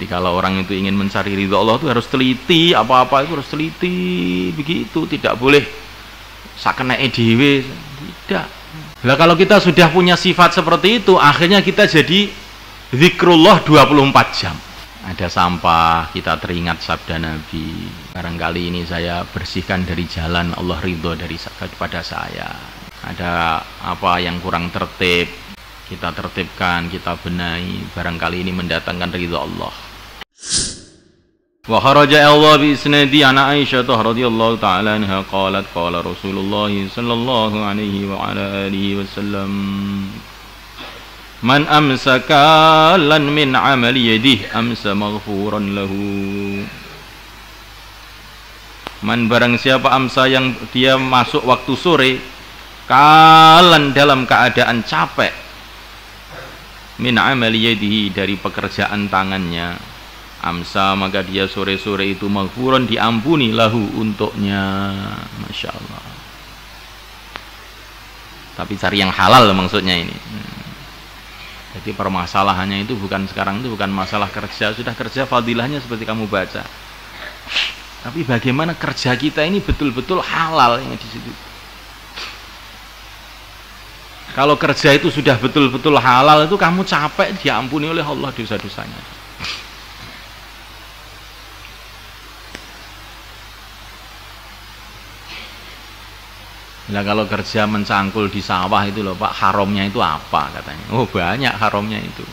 Jadi kalau orang itu ingin mencari ridho Allah itu harus teliti, apa-apa itu harus teliti, begitu, tidak boleh sakeneke dhewe, tidak. Nah kalau kita sudah punya sifat seperti itu, akhirnya kita jadi zikrullah 24 jam. Ada sampah, kita teringat sabda Nabi, barangkali ini saya bersihkan dari jalan, Allah ridho kepada saya. Ada apa yang kurang tertib, kita tertibkan, kita benahi, barangkali ini mendatangkan ridho Allah. Wa kharaja Allah bi isnadi an Aisyah radhiyallahu ta'ala anha qalat qala Rasulullah sallallahu alaihi wa ala alihi wasallam man amsaka lan min amali yadihi amsa maghfuran lahu. Man barang siapa amsa yang dia masuk waktu sore kalan dalam keadaan capek min amali yadihi dari pekerjaan tangannya, amsa maka dia sore-sore itu maghfuran diampuni lahu untuknya. Masya Allah. Tapi cari yang halal maksudnya ini. Jadi permasalahannya itu bukan sekarang, itu bukan masalah kerja, sudah kerja fadilahnya seperti kamu baca. Tapi bagaimana kerja kita ini betul-betul halal yang di situ. Kalau kerja itu sudah betul-betul halal itu kamu capek diampuni oleh Allah dosa-dosanya. Nah kalau kerja mencangkul di sawah itu loh Pak, haramnya itu apa katanya? Oh banyak haramnya itu.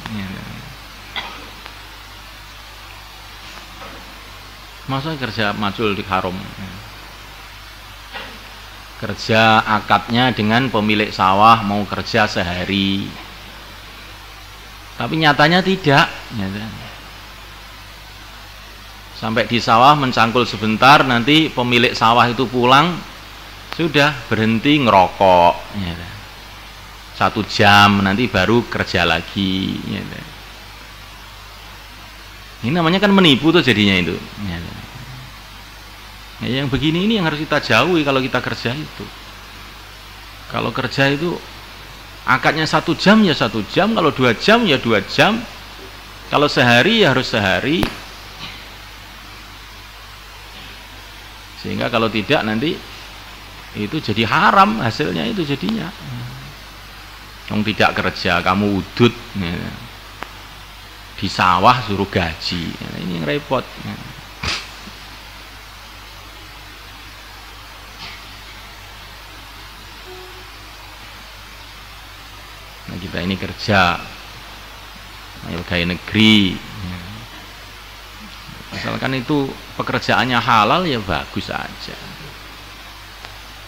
Masa kerja macul di haram? Kerja akadnya dengan pemilik sawah mau kerja sehari, tapi nyatanya tidak. Sampai di sawah mencangkul sebentar, nanti pemilik sawah itu pulang sudah berhenti ngerokok. 1 jam nanti baru kerja lagi. Ini namanya kan menipu tuh jadinya itu. Yang begini ini yang harus kita jauhi kalau kita kerja itu. Kalau kerja itu akadnya 1 jam ya 1 jam, kalau 2 jam ya 2 jam, kalau sehari ya harus sehari. Sehingga kalau tidak nanti itu jadi haram hasilnya itu jadinya. Yang tidak kerja kamu udut di sawah suruh gaji, ini yang repot. Nah kita ini kerja pegawai negeri, asalkan itu pekerjaannya halal ya bagus aja.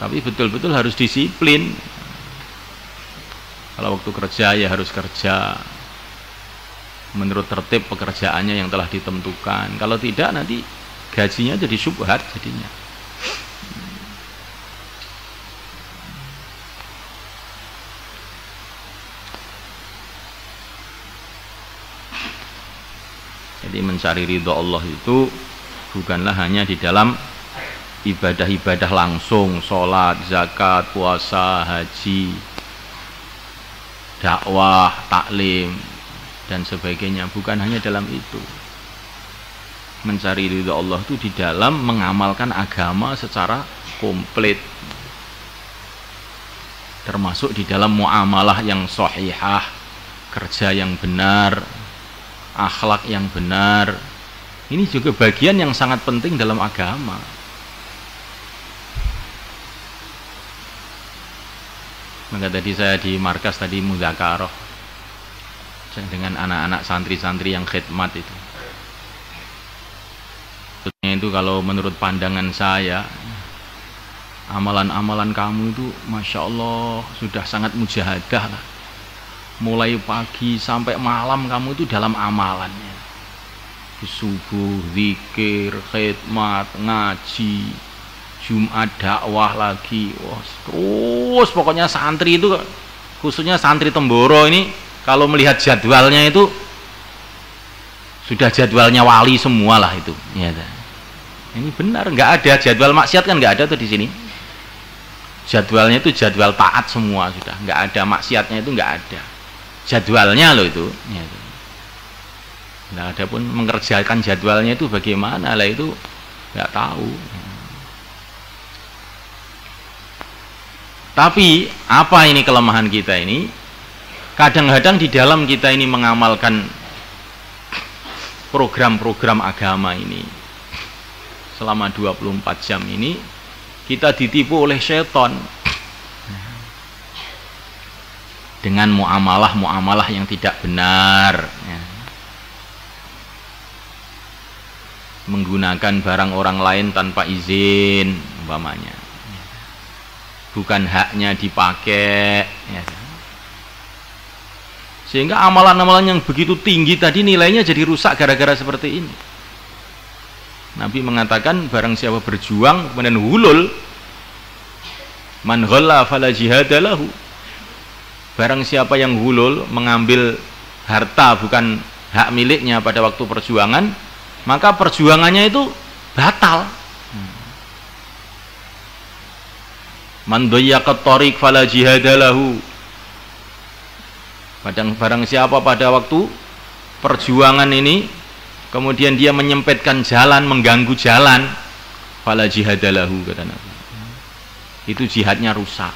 Tapi betul-betul harus disiplin. Kalau waktu kerja ya harus kerja menurut tertib pekerjaannya yang telah ditentukan. Kalau tidak nanti gajinya jadi syubhat jadinya. Jadi mencari ridho Allah itu bukanlah hanya di dalam ibadah-ibadah langsung, sholat, zakat, puasa, haji, dakwah, taklim, dan sebagainya. Bukan hanya dalam itu. Mencari ridho Allah itu di dalam mengamalkan agama secara komplit, termasuk di dalam muamalah yang sahihah, kerja yang benar, akhlak yang benar. Ini juga bagian yang sangat penting dalam agama. Maka tadi saya di markas tadi mudzakarah dengan anak-anak santri-santri yang khidmat itu. Itu kalau menurut pandangan saya, amalan-amalan kamu itu Masya Allah sudah sangat mujahadah lah. Mulai pagi sampai malam kamu itu dalam amalannya. Di subuh, zikir, khidmat, ngaji, Jumat dakwah lagi. Wah, terus pokoknya santri itu, khususnya santri Temboro ini, kalau melihat jadwalnya itu sudah jadwalnya wali semua lah itu. Ya, ini benar, nggak ada jadwal maksiat kan nggak ada tuh di sini. Jadwalnya itu jadwal taat semua sudah, nggak ada maksiatnya itu nggak ada. Jadwalnya loh itu. Ya, Nah, adapun mengerjakan jadwalnya itu bagaimana lah itu nggak tahu. Tapi apa ini kelemahan kita ini? Kadang-kadang di dalam kita ini mengamalkan program-program agama ini selama 24 jam ini, kita ditipu oleh setan dengan muamalah-muamalah yang tidak benar, menggunakan barang orang lain tanpa izin umpamanya, bukan haknya dipakai, sehingga amalan-amalan yang begitu tinggi tadi nilainya jadi rusak gara-gara seperti ini. Nabi mengatakan barang siapa berjuang kemudian hulul, man ghalla fala jihadalahu, barang siapa yang hulul mengambil harta bukan hak miliknya pada waktu perjuangan, maka perjuangannya itu batal. Man dayyaqat thariq fala jihadalahu, barang siapa pada waktu perjuangan ini kemudian dia menyempitkan jalan, mengganggu jalan, fala jihadalahu, kata Nabi, itu jihadnya rusak.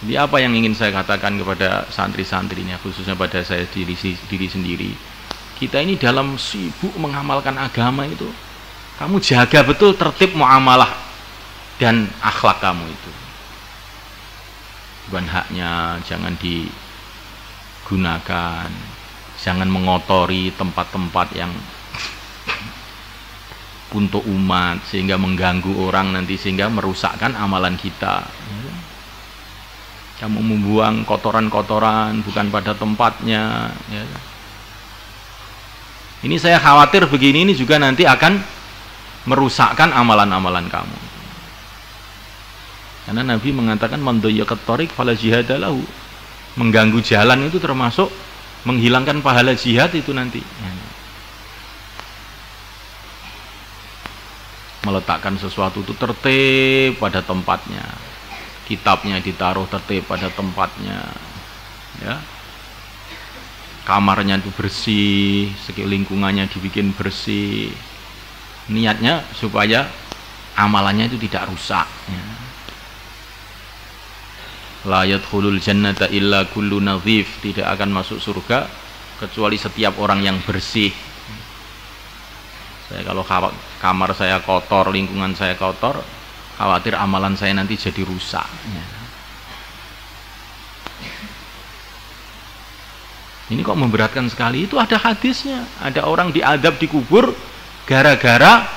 Jadi apa yang ingin saya katakan kepada santri-santrinya, khususnya pada saya diri sendiri, kita ini dalam sibuk mengamalkan agama itu, kamu jaga betul tertib muamalah dan akhlak kamu itu. Bukan haknya, jangan digunakan, jangan mengotori tempat-tempat yang untuk umat sehingga mengganggu orang nanti, sehingga merusakkan amalan kita. Kamu membuang kotoran-kotoran bukan pada tempatnya, ya. Ini saya khawatir begini ini juga nanti akan merusakkan amalan-amalan kamu. Karena Nabi mengatakan man dayyaqat thariq fala jihadalahu, mengganggu jalan itu termasuk menghilangkan pahala jihad itu nanti. Meletakkan sesuatu itu tertib pada tempatnya, kitabnya ditaruh tertib pada tempatnya, ya, kamarnya itu bersih, lingkungannya dibikin bersih, niatnya supaya amalannya itu tidak rusak, ya. La yadkhulul jannata illa kullu nadhif, tidak akan masuk surga kecuali setiap orang yang bersih. Saya kalau kamar saya kotor, lingkungan saya kotor, khawatir amalan saya nanti jadi rusak, ya. Ini kok memberatkan sekali. Itu ada hadisnya, ada orang diadab di kubur gara-gara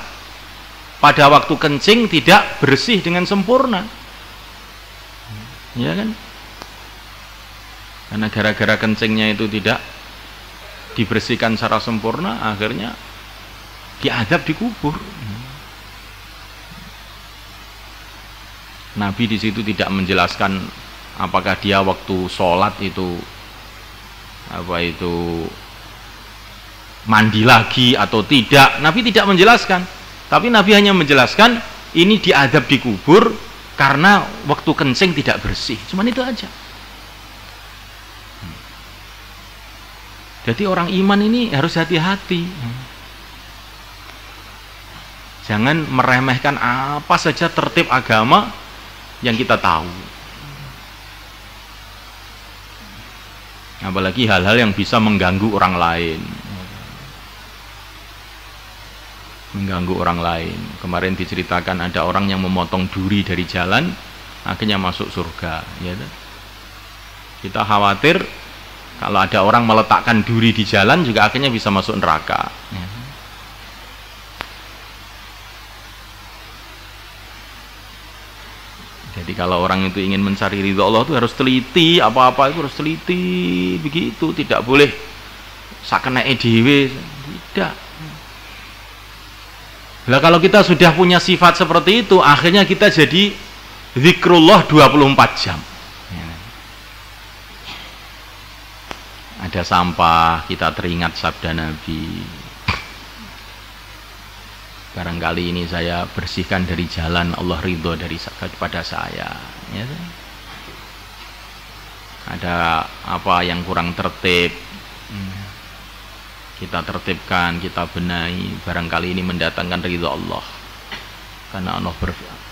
pada waktu kencing tidak bersih dengan sempurna, ya kan? Karena gara-gara kencingnya itu tidak dibersihkan secara sempurna, akhirnya diadab di kubur. Nabi di situ tidak menjelaskan apakah dia waktu sholat itu mandi lagi atau tidak. Nabi tidak menjelaskan, tapi Nabi hanya menjelaskan ini diadab di kubur karena waktu kencing tidak bersih. Cuman itu aja. Jadi orang iman ini harus hati-hati. Jangan meremehkan apa saja tertib agama yang kita tahu. Apalagi hal-hal yang bisa mengganggu orang lain. Mengganggu orang lain. Kemarin diceritakan ada orang yang memotong duri dari jalan, akhirnya masuk surga, ya. Kita khawatir kalau ada orang meletakkan duri di jalan juga akhirnya bisa masuk neraka, ya. Jadi kalau orang itu ingin mencari ridho Allah itu harus teliti, apa-apa itu harus teliti begitu, tidak boleh sakene dhewe, tidak. Nah, kalau kita sudah punya sifat seperti itu, akhirnya kita jadi zikrullah 24 jam. Ada sampah, kita teringat sabda Nabi. Barangkali ini saya bersihkan dari jalan, Allah ridho dari kepada saya, ya. ada apa yang kurang tertib, kita tertibkan, kita benahi, barangkali ini mendatangkan ridha Allah. Karena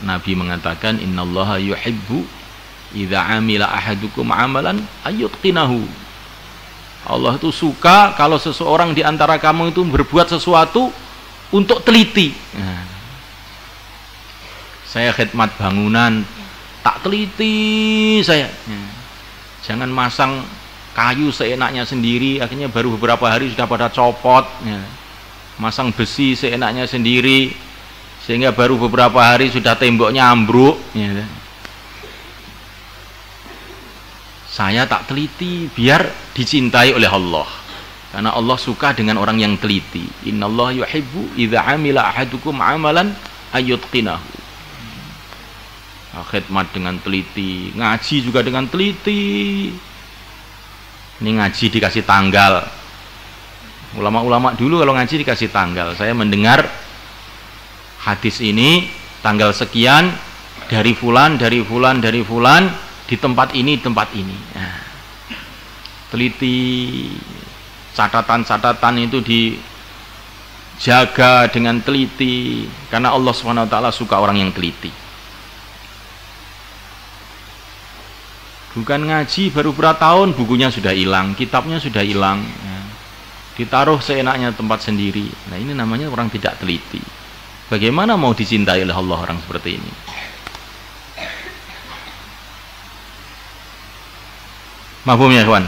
Nabi mengatakan innallaha yuhibbu idza amila ahadukum amalan ayyutqinahu. Allah itu suka kalau seseorang di antara kamu itu berbuat sesuatu untuk teliti. Saya khidmat bangunan, tak teliti saya. Jangan masang kayu seenaknya sendiri, akhirnya baru beberapa hari sudah pada copot. Masang besi seenaknya sendiri, sehingga baru beberapa hari sudah temboknya ambruk. Saya tak teliti biar dicintai oleh Allah, karena Allah suka dengan orang yang teliti. Innallaha yuhibbu idza amila ahadukum amalan ayyutqinahu. Khidmat dengan teliti, ngaji juga dengan teliti. Ini ngaji dikasih tanggal. Ulama-ulama dulu kalau ngaji dikasih tanggal. Saya mendengar hadis ini tanggal sekian dari fulan, dari fulan, dari fulan, di tempat ini, tempat ini. Teliti, catatan-catatan itu dijaga dengan teliti, karena Allah SWT suka orang yang teliti. Bukan ngaji baru berapa tahun bukunya sudah hilang, kitabnya sudah hilang, ditaruh seenaknya tempat sendiri. Nah, ini namanya orang tidak teliti. Bagaimana mau dicintai oleh Allah orang seperti ini? Mahfum ya kawan?